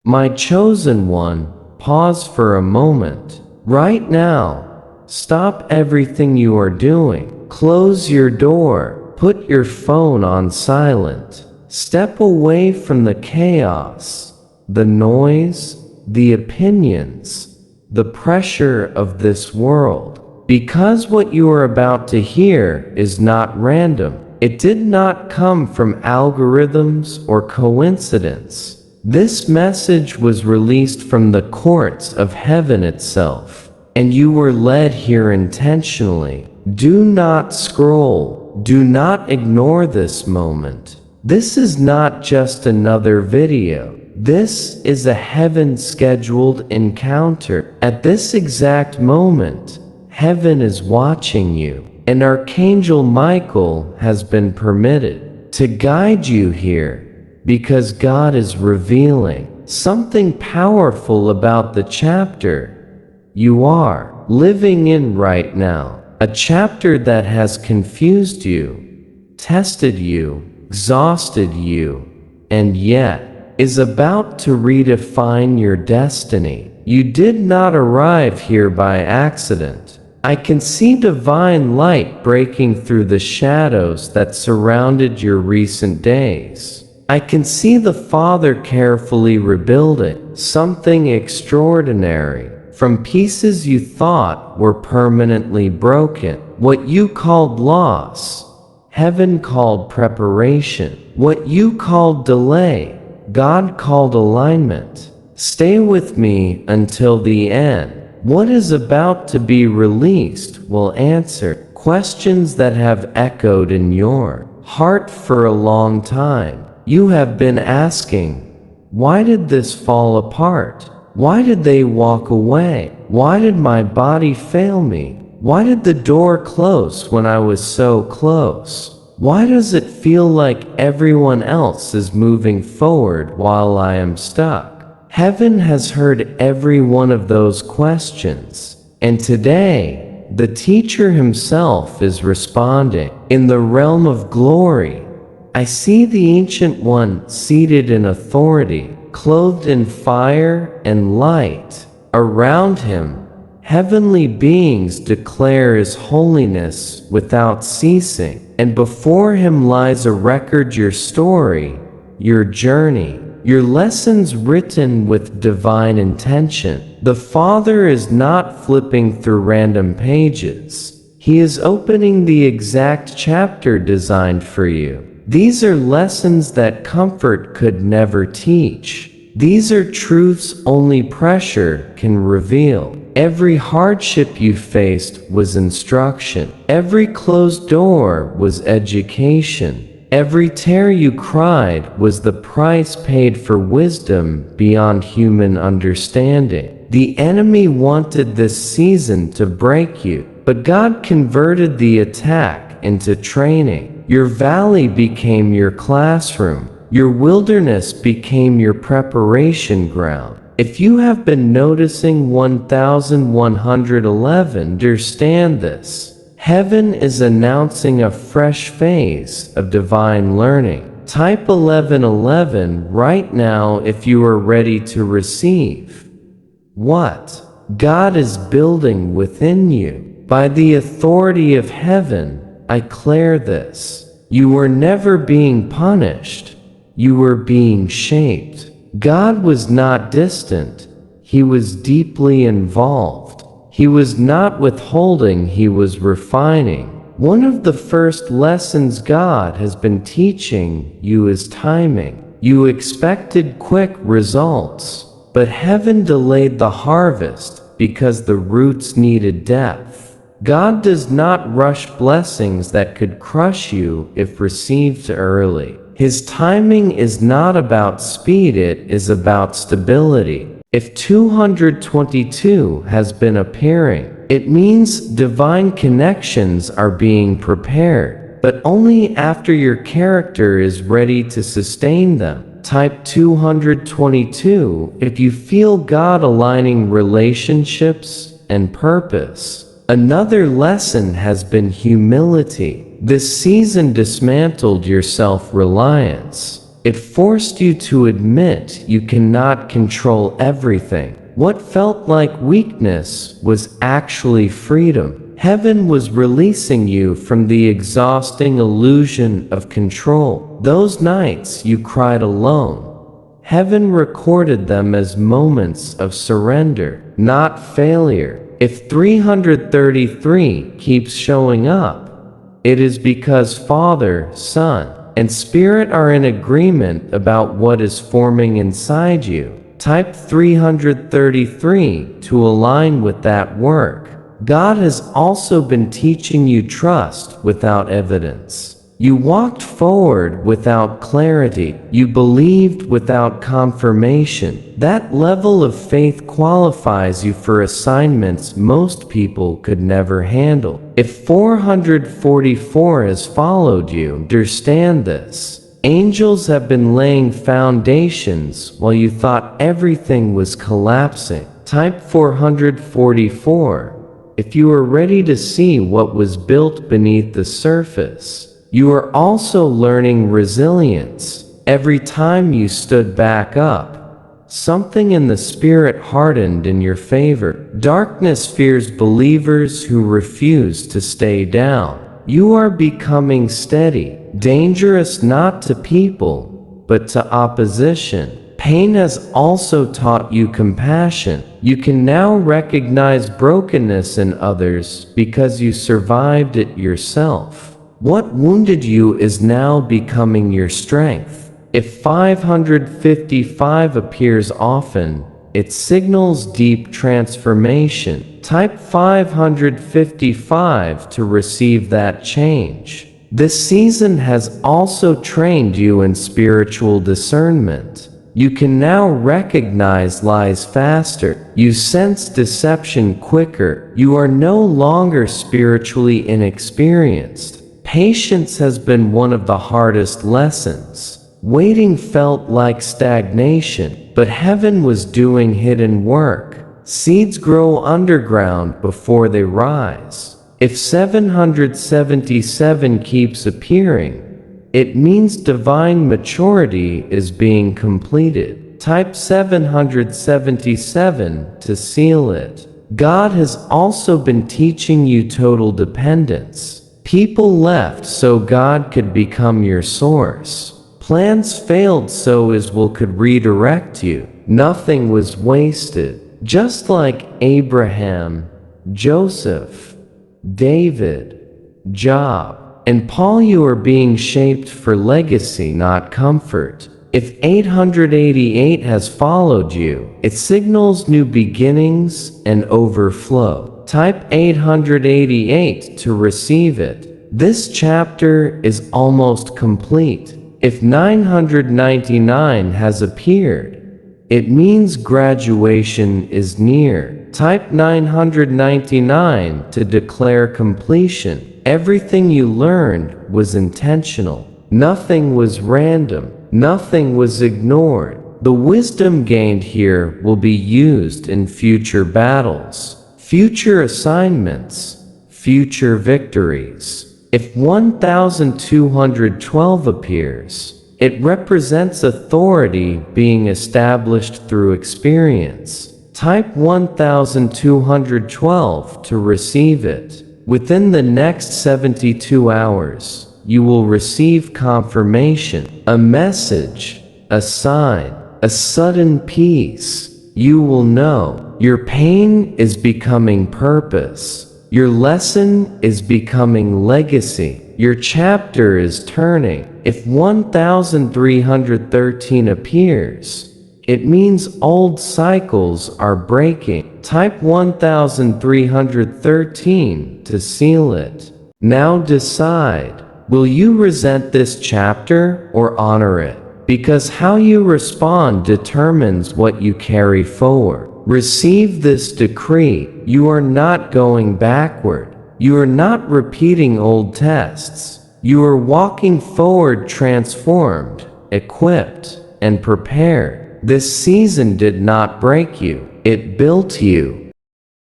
My chosen one, pause for a moment. Right now, stop everything you are doing. Close your door. Put your phone on silent. Step away from the chaos, the noise, the opinions, the pressure of this world. Because what you are about to hear is not random. It did not come from algorithms or coincidence. This message was released from the courts of heaven itself, and you were led here intentionally. Do not scroll. Do not ignore this moment. This is not just another video. This is a heaven-scheduled encounter. At this exact moment, heaven is watching you, and Archangel Michael has been permitted to guide you here, because God is revealing something powerful about the chapter you are living in right now. A chapter that has confused you, tested you, exhausted you, and yet is about to redefine your destiny. You did not arrive here by accident. I can see divine light breaking through the shadows that surrounded your recent days. I can see the Father carefully rebuilding something extraordinary from pieces you thought were permanently broken. What you called loss, heaven called preparation. What you called delay, God called alignment. Stay with me until the end. What is about to be released will answer questions that have echoed in your heart for a long time. You have been asking, why did this fall apart? Why did they walk away? Why did my body fail me? Why did the door close when I was so close? Why does it feel like everyone else is moving forward while I am stuck? Heaven has heard every one of those questions, and today, the teacher himself is responding. In the realm of glory, I see the Ancient One seated in authority, clothed in fire and light. Around him, heavenly beings declare his holiness without ceasing, and before him lies a record, your story, your journey, your lessons written with divine intention. The Father is not flipping through random pages. He is opening the exact chapter designed for you. These are lessons that comfort could never teach. These are truths only pressure can reveal. Every hardship you faced was instruction. Every closed door was education. Every tear you cried was the price paid for wisdom beyond human understanding. The enemy wanted this season to break you, but God converted the attack into training. Your valley became your classroom. Your wilderness became your preparation ground. If you have been noticing 1111, understand this. Heaven is announcing a fresh phase of divine learning. Type 1111 right now if you are ready to receive what God is building within you. By the authority of heaven, I declare this. You were never being punished. You were being shaped. God was not distant. He was deeply involved. He was not withholding, he was refining. One of the first lessons God has been teaching you is timing. You expected quick results, but heaven delayed the harvest because the roots needed depth. God does not rush blessings that could crush you if received early. His timing is not about speed, it is about stability. If 222 has been appearing, it means divine connections are being prepared, but only after your character is ready to sustain them. Type 222 if you feel God aligning relationships and purpose. Another lesson has been humility. This season dismantled your self-reliance. It forced you to admit you cannot control everything. What felt like weakness was actually freedom. Heaven was releasing you from the exhausting illusion of control. Those nights you cried alone, heaven recorded them as moments of surrender, not failure. If 333 keeps showing up, it is because Father, Son, and Spirit are in agreement about what is forming inside you. Type 333 to align with that work. God has also been teaching you trust without evidence. You walked forward without clarity. You believed without confirmation. That level of faith qualifies you for assignments most people could never handle. If 444 has followed you, understand this. Angels have been laying foundations while you thought everything was collapsing. Type 444 if you are ready to see what was built beneath the surface. You are also learning resilience. Every time you stood back up, something in the spirit hardened in your favor. Darkness fears believers who refuse to stay down. You are becoming steady, dangerous not to people, but to opposition. Pain has also taught you compassion. You can now recognize brokenness in others because you survived it yourself. What wounded you is now becoming your strength. If 555 appears often, it signals deep transformation. Type 555 to receive that change. This season has also trained you in spiritual discernment. You can now recognize lies faster. You sense deception quicker. You are no longer spiritually inexperienced. Patience has been one of the hardest lessons. Waiting felt like stagnation, but heaven was doing hidden work. Seeds grow underground before they rise. If 777 keeps appearing, it means divine maturity is being completed. Type 777 to seal it. God has also been teaching you total dependence. People left so God could become your source. Plans failed so His will could redirect you. Nothing was wasted. Just like Abraham, Joseph, David, Job, and Paul, you are being shaped for legacy, not comfort. If 888 has followed you, it signals new beginnings and overflow. Type 888 to receive it. This chapter is almost complete. If 999 has appeared, it means graduation is near. Type 999 to declare completion. Everything you learned was intentional. Nothing was random. Nothing was ignored. The wisdom gained here will be used in future battles, future assignments, future victories. If 1212 appears, it represents authority being established through experience. Type 1212 to receive it. Within the next 72 hours, you will receive confirmation, a message, a sign, a sudden peace. You will know your pain is becoming purpose. Your lesson is becoming legacy. Your chapter is turning. If 1313 appears, it means old cycles are breaking. Type 1313 to seal it. Now decide, will you resent this chapter or honor it? Because how you respond determines what you carry forward. Receive this decree. You are not going backward. You are not repeating old tests. You are walking forward transformed, equipped, and prepared. This season did not break you. It built you.